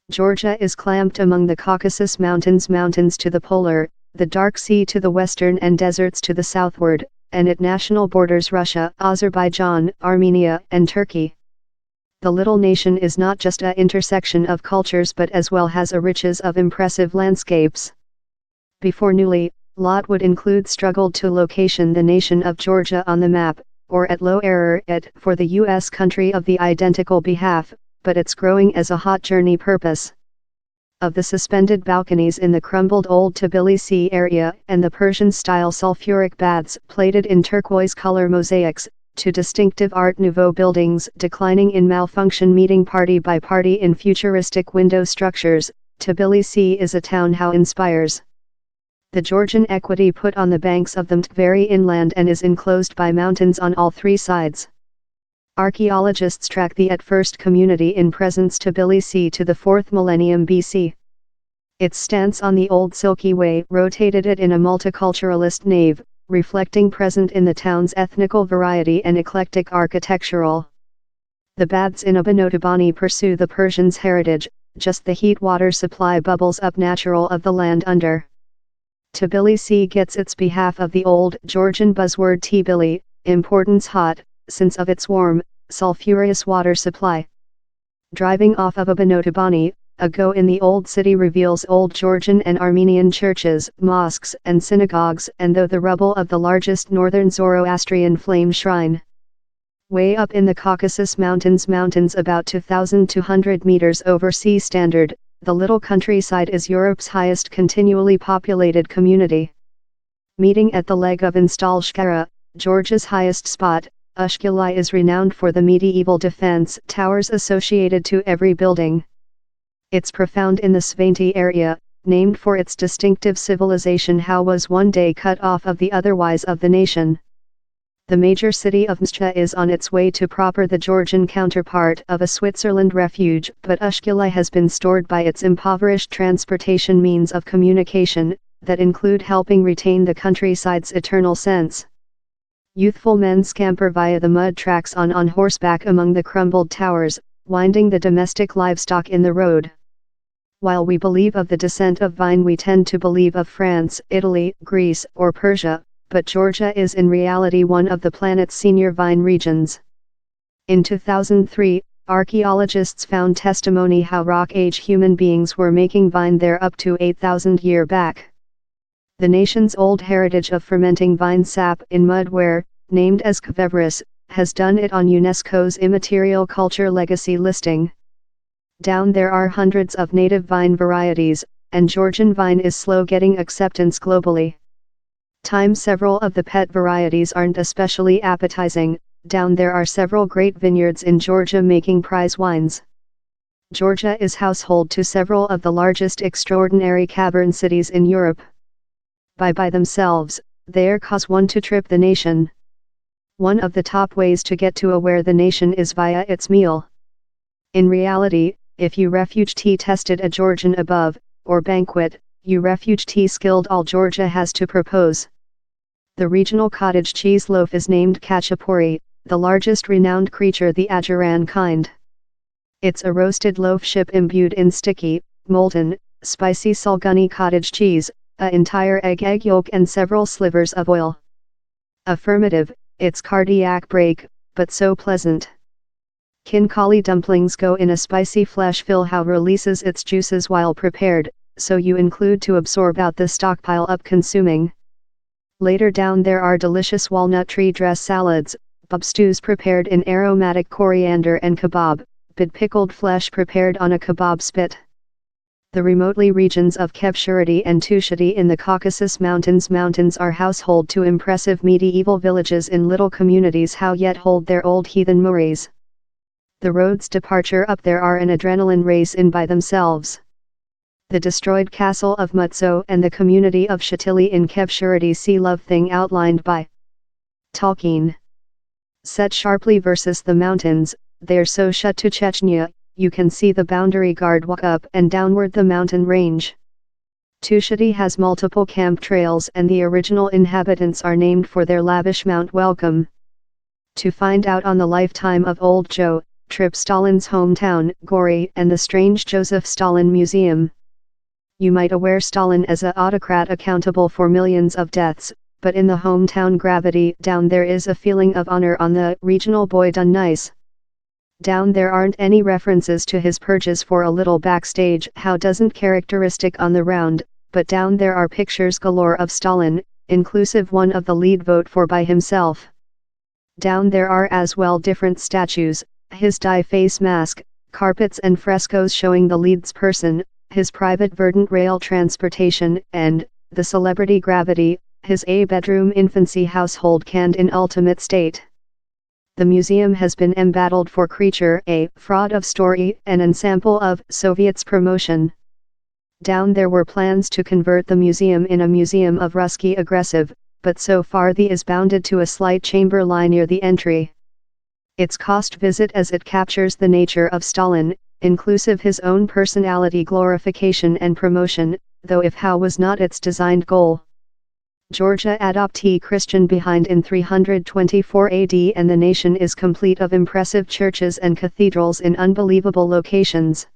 Georgia is clamped among the Caucasus Mountains to the polar, the Dark Sea to the western and deserts to the southward, and it national borders Russia, Azerbaijan, Armenia, and Turkey. The little nation is not just an intersection of cultures but as well has a riches of impressive landscapes. Before newly, Lot would include struggled to location the nation of Georgia on the map, or at low error it for the U.S. country of the identical behalf, but it's growing as a hot journey purpose. Of the suspended balconies in the crumbled old Tbilisi area and the Persian-style sulfuric baths plated in turquoise color mosaics, to distinctive Art Nouveau buildings declining in malfunction meeting party by party in futuristic window structures, Tbilisi is a town how inspires. The Georgian equity put on the banks of the Mt very inland and is enclosed by mountains on all three sides. Archaeologists track the at-first community in presence Tbilisi to the 4th millennium BC. Its stance on the old Silky Way rotated it in a multiculturalist nave, reflecting present in the town's ethnical variety and eclectic architectural. The baths in Abanotubani pursue the Persians' heritage, just the heat water supply bubbles up natural of the land under. Tbilisi gets its behalf of the old Georgian buzzword Tbili, importance hot, since of its warm, sulfurous water supply. Driving off of Abanotubani, a go in the old city reveals old Georgian and Armenian churches, mosques and synagogues and though the rubble of the largest northern Zoroastrian flame shrine. Way up in the Caucasus Mountains about 2,200 meters over sea standard, the little countryside is Europe's highest continually populated community. Meeting at the leg of Instalshkara, Georgia's highest spot, Ushkuli is renowned for the medieval defense towers associated to every building. It's profound in the Svainti area, named for its distinctive civilization how was one day cut off of the otherwise of the nation. The major city of Mscha is on its way to proper the Georgian counterpart of a Switzerland refuge, but Ushkuli has been stored by its impoverished transportation means of communication, that include helping retain the countryside's eternal sense. Youthful men scamper via the mud tracks on horseback among the crumbled towers, winding the domestic livestock in the road. While we believe of the descent of vine we tend to believe of France, Italy, Greece, or Persia, but Georgia is in reality one of the planet's senior vine regions. In 2003, archaeologists found testimony how Rock Age human beings were making vine there up to 8,000 years back. The nation's old heritage of fermenting vine sap in mud ware, named as Kveveris, has done it on UNESCO's Immaterial Culture Legacy listing. Down there are hundreds of native vine varieties, and Georgian vine is slow getting acceptance globally. Several of the pet varieties aren't especially appetizing. Down there are several great vineyards in Georgia making prize wines. Georgia is household to several of the largest extraordinary cavern cities in Europe. By themselves, they're cause one to trip the nation. One of the top ways to get to where the nation is via its meal. In reality, if you refuge tea tested a Georgian above, or banquet, you refuge tea skilled all Georgia has to propose. The regional cottage cheese loaf is named Khachapuri, the largest renowned creature the Ajuran kind. It's a roasted loaf ship imbued in sticky, molten, spicy Sulguni cottage cheese, an entire egg yolk and several slivers of oil. Affirmative, it's cardiac break, but so pleasant. Khinkali dumplings go in a spicy flesh fill how releases its juices while prepared, so you include to absorb out the stockpile up consuming. Later down there are delicious walnut tree dress salads, bub stews prepared in aromatic coriander and kebab, bid pickled flesh prepared on a kebab spit. The remotely regions of Kevshurity and Tushati in the Caucasus Mountains are household to impressive medieval villages in little communities how yet hold their old heathen mores. The roads departure up there are an adrenaline race in by themselves. The destroyed castle of Mutso and the community of Shatili in Kevshurity see love thing outlined by Tolkien. Set sharply versus the mountains, they're so shut to Chechnya, you can see the boundary guard walk up and downward the mountain range. Tushati has multiple camp trails and the original inhabitants are named for their lavish mount welcome. To find out on the lifetime of Old Joe, trip Stalin's hometown, Gori, and the strange Joseph Stalin Museum. You might aware Stalin as a autocrat accountable for millions of deaths, but in the hometown gravity down there is a feeling of honor on the regional boy done nice. Down there aren't any references to his purges for a little backstage how doesn't characteristic on the round, but down there are pictures galore of Stalin, inclusive one of the lead vote for by himself. Down there are as well different statues, his dye face mask, carpets and frescoes showing the lead's person, his private verdant rail transportation, and, the celebrity gravity, his a-bedroom infancy household canned in ultimate state. The museum has been embattled for creature a fraud of story and ensample of Soviets promotion. Down there were plans to convert the museum in a museum of Ruski aggressive, but so far the is bounded to a slight chamber lie near the entry. Its cost visit as it captures the nature of Stalin, inclusive his own personality glorification and promotion, though if how was not its designed goal. Georgia adoptee Christian behind in 324 AD and the nation is complete of impressive churches and cathedrals in unbelievable locations.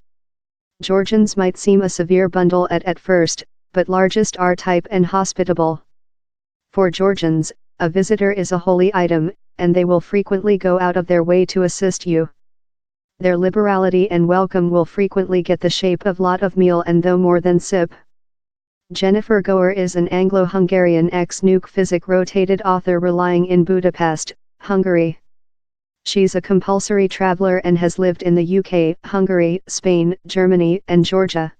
Georgians might seem a severe bundle at first, but largest are type and hospitable. For Georgians, a visitor is a holy item, and they will frequently go out of their way to assist you. Their liberality and welcome will frequently get the shape of lot of meal and though more than sip. Jennifer Goer is an Anglo-Hungarian ex-nuke physic rotated author relying in Budapest, Hungary. She's a compulsory traveler and has lived in the UK, Hungary, Spain, Germany, and Georgia.